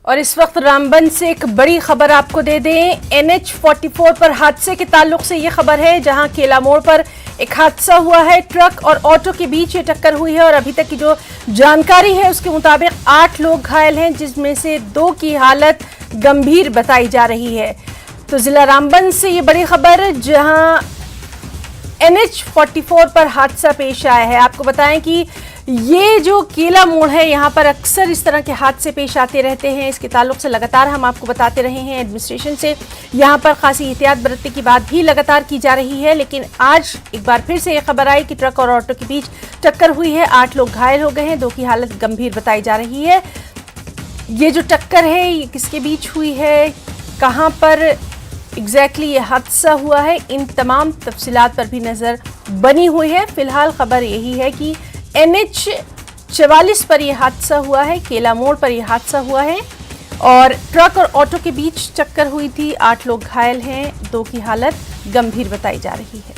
और इस वक्त रामबन से एक बड़ी खबर आपको दे दें। NH44 पर हादसे के ताल्लुक से ये खबर है, जहां केला मोड़ पर एक हादसा हुआ है। ट्रक और ऑटो के बीच ये टक्कर हुई है और अभी तक की जो जानकारी है उसके मुताबिक 8 लोग घायल हैं, जिसमें से 2 की हालत गंभीर बताई जा रही है। तो जिला रामबन से ये बड़ी खबर, जहां NH44 पर हादसा पेश आया है। आपको बताएं कि ये जो केला मोड़ है, यहाँ पर अक्सर इस तरह के हादसे पेश आते रहते हैं। इसके ताल्लुक से लगातार हम आपको बताते रहे हैं। एडमिनिस्ट्रेशन से यहाँ पर खासी एहतियात बरतने की बात भी लगातार की जा रही है, लेकिन आज एक बार फिर से ये खबर आई कि ट्रक और ऑटो के बीच टक्कर हुई है। 8 लोग घायल हो गए हैं, 2 की हालत गंभीर बताई जा रही है। ये जो टक्कर है ये किसके बीच हुई है, कहाँ पर एग्जैक्टली ये हादसा हुआ है, इन तमाम तफसीलात पर भी नज़र बनी हुई है। फिलहाल खबर यही है कि NH44 पर यह हादसा हुआ है, केला मोड़ पर यह हादसा हुआ है और ट्रक और ऑटो के बीच टक्कर हुई थी। 8 लोग घायल हैं, 2 की हालत गंभीर बताई जा रही है।